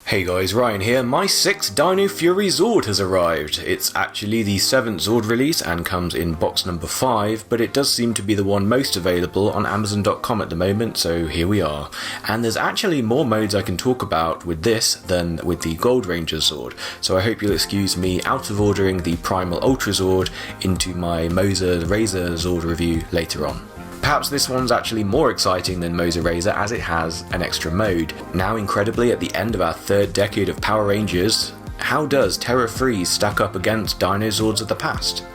Hey guys, Ryan here. My 6th Dino Fury Zord has arrived. It's actually the 7th Zord release and comes in box number 5, but it does seem to be the one most available on Amazon.com at the moment, so here we are. And there's actually more modes I can talk about with this than with the Gold Ranger Zord, so I hope you'll excuse me out of ordering the Primal Ultra Zord into my Moser Razor Zord review later on. Perhaps this one's actually more exciting than Moser Razor as it has an extra mode. Now incredibly at the end of our 3rd decade of Power Rangers, how does Ptera Freeze stack up against dinosaurs of the past?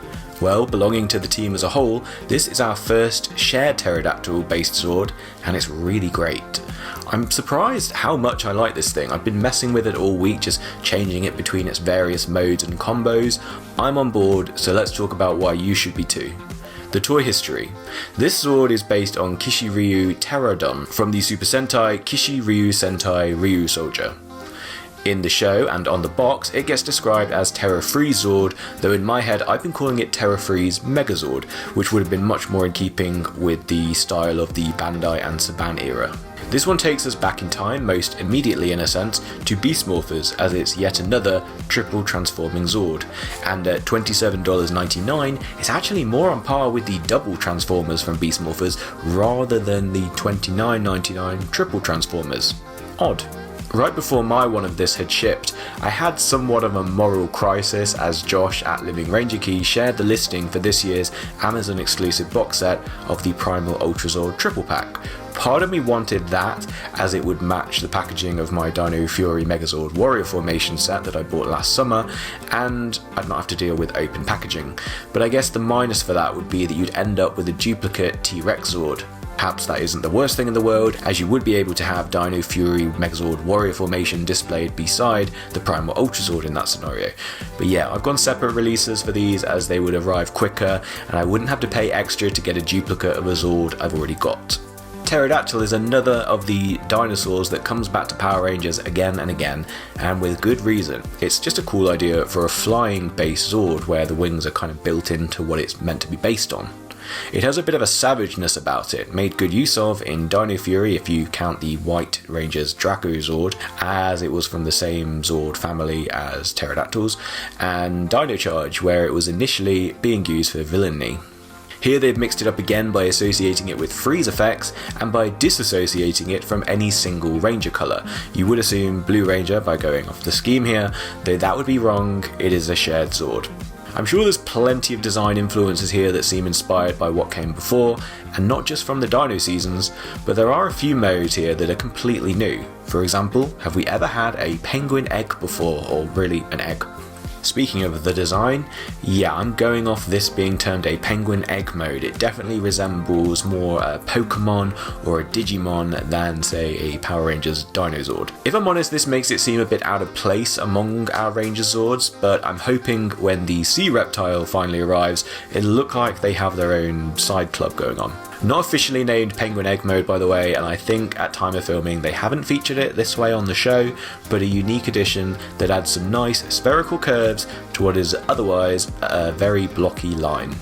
Well, belonging to the team as a whole, this is our first shared Pteradactyl based Zord, and it's really great. I'm surprised how much I like this thing. I've been messing with it all week, just changing it between its various modes and combos. I'm on board, so let's talk about why you should be too. The toy history. This Zord is based on Kishi-Ryu Pterodon from the Super Sentai Kishi-Ryu Sentai Ryu Soldier. In the show and on the box, it gets described as Ptera Freeze Zord, though in my head I've been calling it Ptera Freeze Megazord, which would have been much more in keeping with the style of the Bandai and Saban era. This one takes us back in time, most immediately in a sense, to Beast Morphers, as it's yet another triple transforming Zord, and at $27.99 it's actually more on par with the double Transformers from Beast Morphers rather than the $29.99 triple Transformers. Odd. Right before my one of this had shipped, I had somewhat of a moral crisis as Josh at Living Ranger Key shared the listing for this year's Amazon exclusive box set of the Primal Ultra Zord triple pack. Part of me wanted that as it would match the packaging of my Dino Fury Megazord Warrior Formation set that I bought last summer, and I'd not have to deal with open packaging. But I guess the minus for that would be that you'd end up with a duplicate T-Rex Zord. Perhaps that isn't the worst thing in the world, as you would be able to have Dino Fury Megazord Warrior Formation displayed beside the Primal Ultra Zord in that scenario. But yeah, I've gone separate releases for these as they would arrive quicker, and I wouldn't have to pay extra to get a duplicate of a Zord I've already got. Pteradactyl is another of the dinosaurs that comes back to Power Rangers again and again, and with good reason. It's just a cool idea for a flying base Zord where the wings are kind of built into what it's meant to be based on. It has a bit of a savageness about it, made good use of in Dino Fury if you count the White Ranger's Draco Zord, as it was from the same Zord family as Pterodactyls, and Dino Charge, where it was initially being used for villainy. Here they've mixed it up again by associating it with freeze effects and by disassociating it from any single Ranger colour. You would assume Blue Ranger by going off the scheme here, though that would be wrong, it is a shared Zord. I'm sure there's plenty of design influences here that seem inspired by what came before, and not just from the Dino seasons, but there are a few modes here that are completely new. For example, have we ever had a penguin egg before, or really an egg? Speaking of the design, yeah, I'm going off this being termed a penguin egg mode. It definitely resembles more a Pokemon or a Digimon than, say, a Power Rangers Dino Zord. If I'm honest, this makes it seem a bit out of place among our Ranger Zords, but I'm hoping when the Sea Reptile finally arrives, it'll look like they have their own side club going on. Not officially named Penguin Egg Mode, by the way, and I think at time of filming they haven't featured it this way on the show, but a unique addition that adds some nice spherical curves to what is otherwise a very blocky line.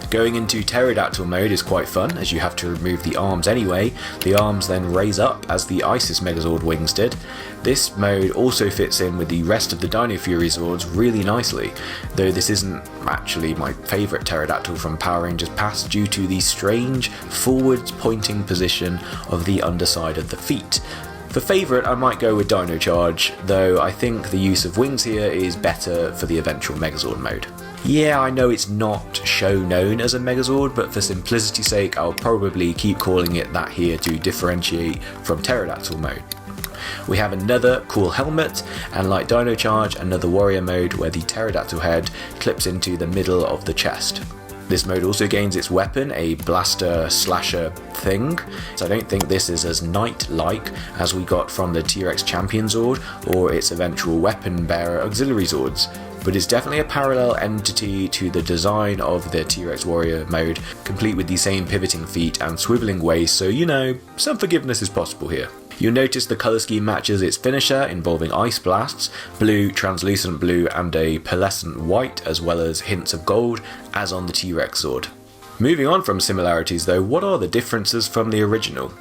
Going into Pterodactyl mode is quite fun, as you have to remove the arms anyway. The arms then raise up as the Isis Megazord wings did. This mode also fits in with the rest of the Dino Fury Zords really nicely, though this isn't actually my favourite Pterodactyl from Power Rangers past due to the strange forwards pointing position of the underside of the feet. For favourite, I might go with Dino Charge, though I think the use of wings here is better for the eventual Megazord mode. Yeah, I know it's not show known as a Megazord, but for simplicity's sake I'll probably keep calling it that here to differentiate from Pterodactyl mode. We have another cool helmet, and like Dino Charge, another warrior mode where the Pterodactyl head clips into the middle of the chest. This mode also gains its weapon, a blaster slasher thing, so I don't think this is as knight-like as we got from the T-Rex Champion Zord or its eventual weapon bearer auxiliary Zords, but it's definitely a parallel entity to the design of the T-Rex Warrior mode, complete with the same pivoting feet and swiveling waist, so you know, some forgiveness is possible here. You'll notice the colour scheme matches its finisher, involving ice blasts, blue, translucent blue and a pearlescent white, as well as hints of gold, as on the T-Rex Zord. Moving on from similarities though, what are the differences from the original?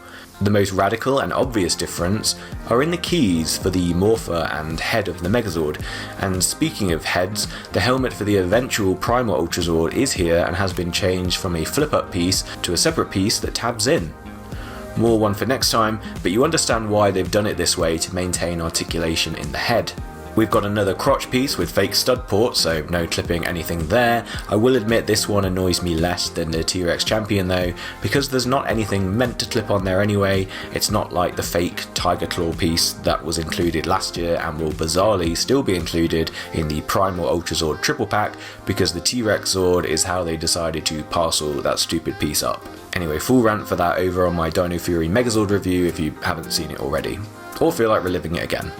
The most radical and obvious difference are in the keys for the morpher and head of the Megazord, and speaking of heads, the helmet for the eventual Primal Ultrazord is here and has been changed from a flip-up piece to a separate piece that tabs in. More one for next time, but you understand why they've done it this way to maintain articulation in the head. We've got another crotch piece with fake stud ports, so no clipping anything there. I will admit this one annoys me less than the T-Rex Champion though, because there's not anything meant to clip on there anyway. It's not like the fake tiger claw piece that was included last year and will bizarrely still be included in the Primal Ultrazord triple pack, because the T-Rex Zord is how they decided to parcel that stupid piece up. Anyway, full rant for that over on my Dino Fury Megazord review if you haven't seen it already, or feel like reliving it again.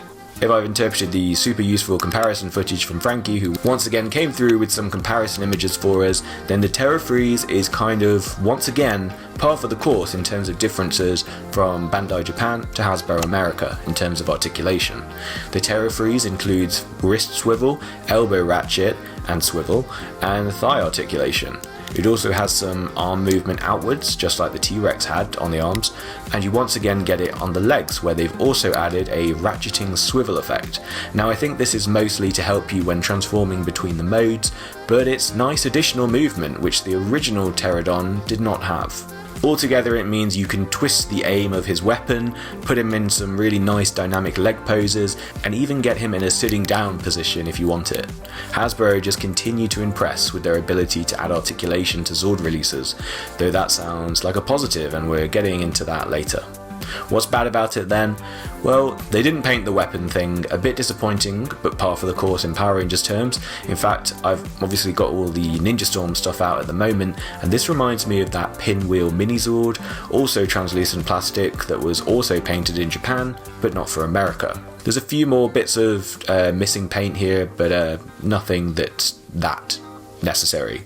If I've interpreted the super useful comparison footage from Frankie, who once again came through with some comparison images for us, then the Ptera Freeze is kind of, once again, par for the course in terms of differences from Bandai Japan to Hasbro America in terms of articulation. The Ptera Freeze includes wrist swivel, elbow ratchet and swivel, and thigh articulation. It also has some arm movement outwards, just like the T-Rex had on the arms, and you once again get it on the legs, where they've also added a ratcheting swivel effect. Now I think this is mostly to help you when transforming between the modes, but it's nice additional movement which the original Pterodon did not have. Altogether it means you can twist the aim of his weapon, put him in some really nice dynamic leg poses, and even get him in a sitting down position if you want it. Hasbro just continue to impress with their ability to add articulation to Zord releases, though that sounds like a positive and we're getting into that later. What's bad about it then? Well, they didn't paint the weapon thing, a bit disappointing, but par for the course in Power Rangers terms. In fact, I've obviously got all the Ninja Storm stuff out at the moment, and this reminds me of that pinwheel mini Zord, also translucent plastic, that was also painted in Japan, but not for America. There's a few more bits of missing paint here, but nothing that's that necessary.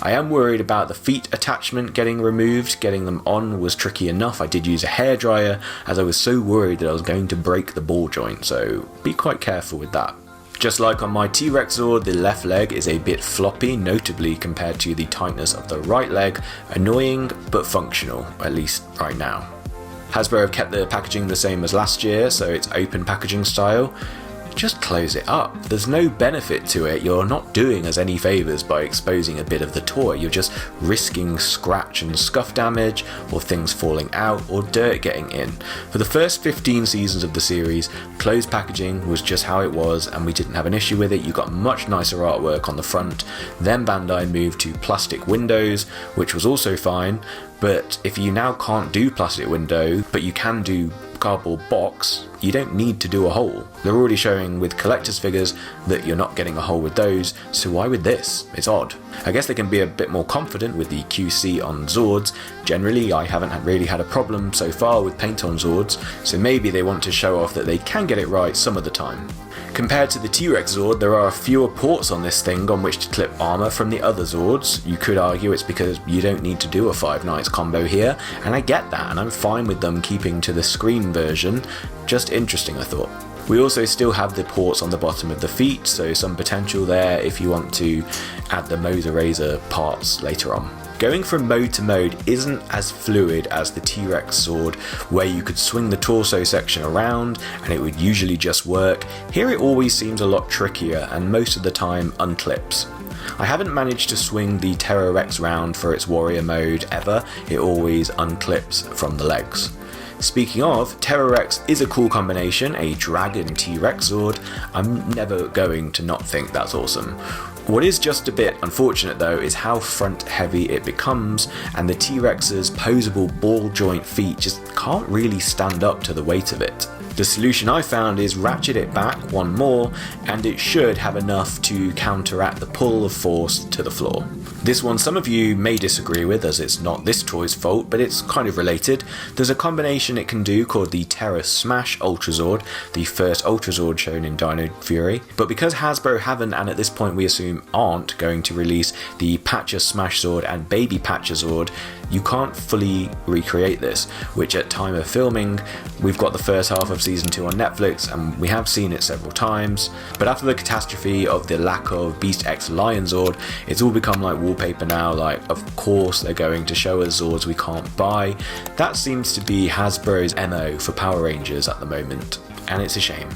I am worried about the feet attachment getting removed. Getting them on was tricky enough. I did use a hairdryer as I was so worried that I was going to break the ball joint, so be quite careful with that. Just like on my T-Rex Zord, the left leg is a bit floppy, notably compared to the tightness of the right leg. Annoying, but functional, at least right now. Hasbro have kept the packaging the same as last year, so it's open packaging style. Just close it up. There's no benefit to it. You're not doing us any favours by exposing a bit of the toy. You're just risking scratch and scuff damage, or things falling out, or dirt getting in. For the first 15 seasons of the series, closed packaging was just how it was, and we didn't have an issue with it. You got much nicer artwork on the front. Then Bandai moved to plastic windows, which was also fine, but if you now can't do plastic window, but you can do cardboard box, you don't need to do a hole. They're already showing with collector's figures that you're not getting a hole with those, so why with this? It's odd. I guess they can be a bit more confident with the QC on Zords. Generally, I haven't really had a problem so far with paint on Zords, so maybe they want to show off that they can get it right some of the time. Compared to the T-Rex Zord, there are fewer ports on this thing on which to clip armour from the other Zords. You could argue it's because you don't need to do a 5 Nights combo here, and I get that, and I'm fine with them keeping to the screen version. Just interesting, I thought. We also still have the ports on the bottom of the feet, so some potential there if you want to add the Moser Razor parts later on. Going from mode to mode isn't as fluid as the T-Rex Zord, where you could swing the torso section around and it would usually just work. Here it always seems a lot trickier and most of the time unclips. I haven't managed to swing the Ptera Rex round for its warrior mode ever, it always unclips from the legs. Speaking of, Ptera Rex is a cool combination, a dragon T-Rex Zord. I'm never going to not think that's awesome. What is just a bit unfortunate though is how front heavy it becomes, and the T-Rex's posable ball joint feet just can't really stand up to the weight of it. The solution I found is ratchet it back one more, and it should have enough to counteract the pull of force to the floor. This one some of you may disagree with, as it's not this toy's fault, but it's kind of related. There's a combination it can do called the Ptera Smash Ultrazord, the first Ultrazord shown in Dino Fury, but because Hasbro haven't, and at this point we assume aren't, going to release the Patcha Smash Zord and Baby Patcha Zord, You can't fully recreate this, which at time of filming, we've got the first half of season 2 on Netflix and we have seen it several times, but after the catastrophe of the lack of Beast X Lion Zord, it's all become like wallpaper now. Like, of course they're going to show us Zords we can't buy. That seems to be Hasbro's MO for Power Rangers at the moment, and it's a shame.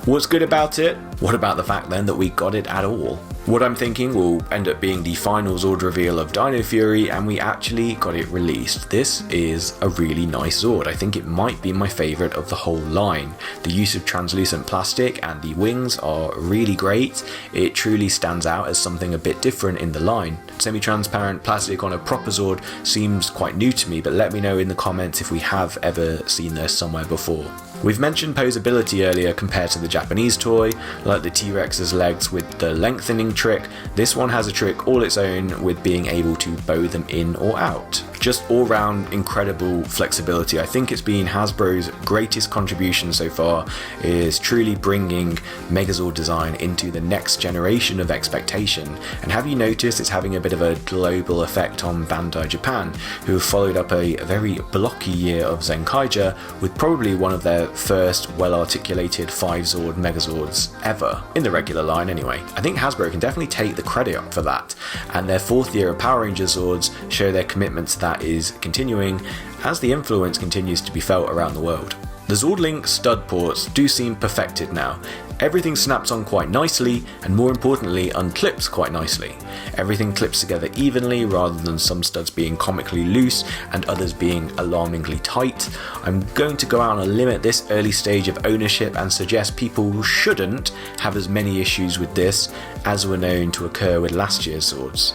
What's good about it? What about the fact then that we got it at all? What I'm thinking will end up being the final Zord reveal of Dino Fury, and we actually got it released. This is a really nice Zord. I think it might be my favourite of the whole line. The use of translucent plastic and the wings are really great. It truly stands out as something a bit different in the line. Semi-transparent plastic on a proper Zord seems quite new to me, but let me know in the comments if we have ever seen this somewhere before. We've mentioned posability earlier compared to the Japanese toy, like the T-Rex's legs with the lengthening trick. This one has a trick all its own with being able to bow them in or out. Just all round incredible flexibility. I think it's been Hasbro's greatest contribution so far, is truly bringing Megazord design into the next generation of expectation. And have you noticed it's having a bit of a global effect on Bandai Japan, who have followed up a very blocky year of Zenkaija with probably one of their first well-articulated 5 Zord Megazords ever, in the regular line anyway. I think Hasbro can definitely take the credit for that, and their 4th year of Power Rangers Zords show their commitment to that is continuing as the influence continues to be felt around the world. The Zord Link stud ports do seem perfected now. Everything snaps on quite nicely, and more importantly unclips quite nicely. Everything clips together evenly rather than some studs being comically loose and others being alarmingly tight. I'm going to go out on a limb at this early stage of ownership and suggest people shouldn't have as many issues with this as were known to occur with last year's Zords.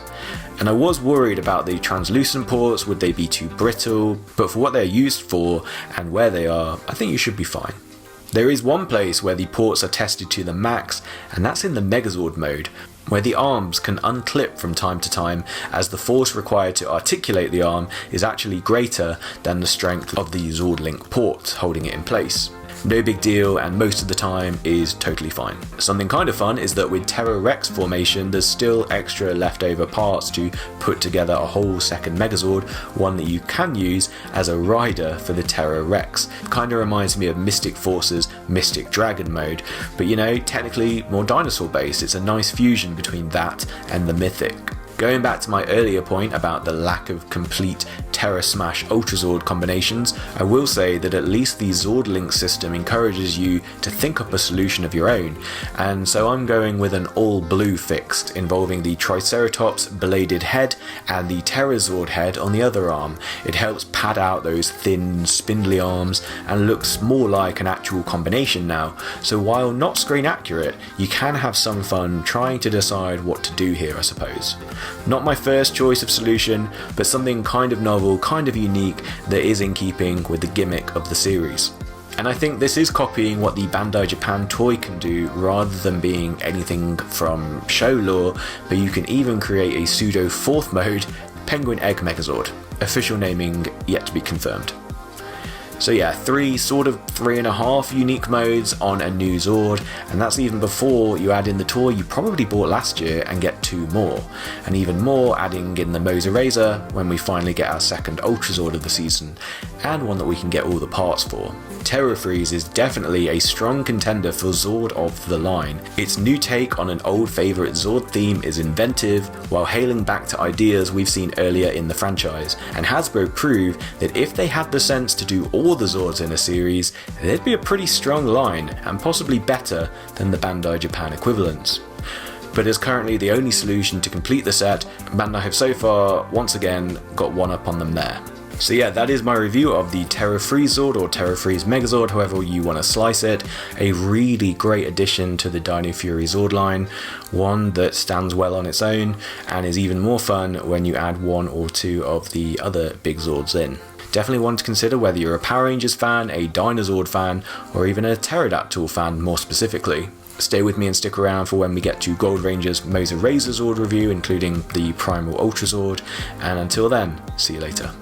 And I was worried about the translucent ports, would they be too brittle, but for what they're used for and where they are, I think you should be fine. There is one place where the ports are tested to the max, and that's in the Megazord mode, where the arms can unclip from time to time as the force required to articulate the arm is actually greater than the strength of the Zord Link port holding it in place. No big deal, and most of the time is totally fine. Something kind of fun is that with Ptera Rex formation there's still extra leftover parts to put together a whole second Megazord, one that you can use as a rider for the Ptera Rex. Kinda reminds me of Mystic Force's Mystic Dragon mode, but you know, technically more dinosaur based. It's a nice fusion between that and the Mythic. Going back to my earlier point about the lack of complete Terra Smash Ultra Zord combinations, I will say that at least the Zord Link system encourages you to think up a solution of your own, and so I'm going with an all blue fixed involving the Triceratops bladed head and the Pterazord head on the other arm. It helps pad out those thin spindly arms and looks more like an actual combination now, so while not screen accurate you can have some fun trying to decide what to do here, I suppose. Not my first choice of solution, but something kind of novel, kind of unique that is in keeping with the gimmick of the series. And I think this is copying what the Bandai Japan toy can do rather than being anything from show lore, but you can even create a pseudo 4th mode, Penguin Egg Megazord. Official naming yet to be confirmed. So yeah, 3.5 unique modes on a new Zord, and that's even before you add in the toy you probably bought last year and get 2 more, and even more adding in the Moser Razor when we finally get our second Ultra Zord of the season, and one that we can get all the parts for. Ptera Freeze is definitely a strong contender for Zord of the line. Its new take on an old favourite Zord theme is inventive, while hailing back to ideas we've seen earlier in the franchise, and Hasbro prove that if they had the sense to do all the Zords in a series, they'd be a pretty strong line, and possibly better than the Bandai Japan equivalents. But as currently the only solution to complete the set, Bandai have so far once again got one up on them there. So yeah, that is my review of the Ptera Freeze Zord, or Ptera Freeze Megazord, however you want to slice it. A really great addition to the Dino Fury Zord line, one that stands well on its own and is even more fun when you add 1 or 2 of the other big Zords in. Definitely one to consider whether you're a Power Rangers fan, a Dinozord fan, or even a Pteradactyl fan more specifically. Stay with me and stick around for when we get to Gold Ranger's Moser Razor Zord review, including the Primal Ultra Zord, and until then, see you later.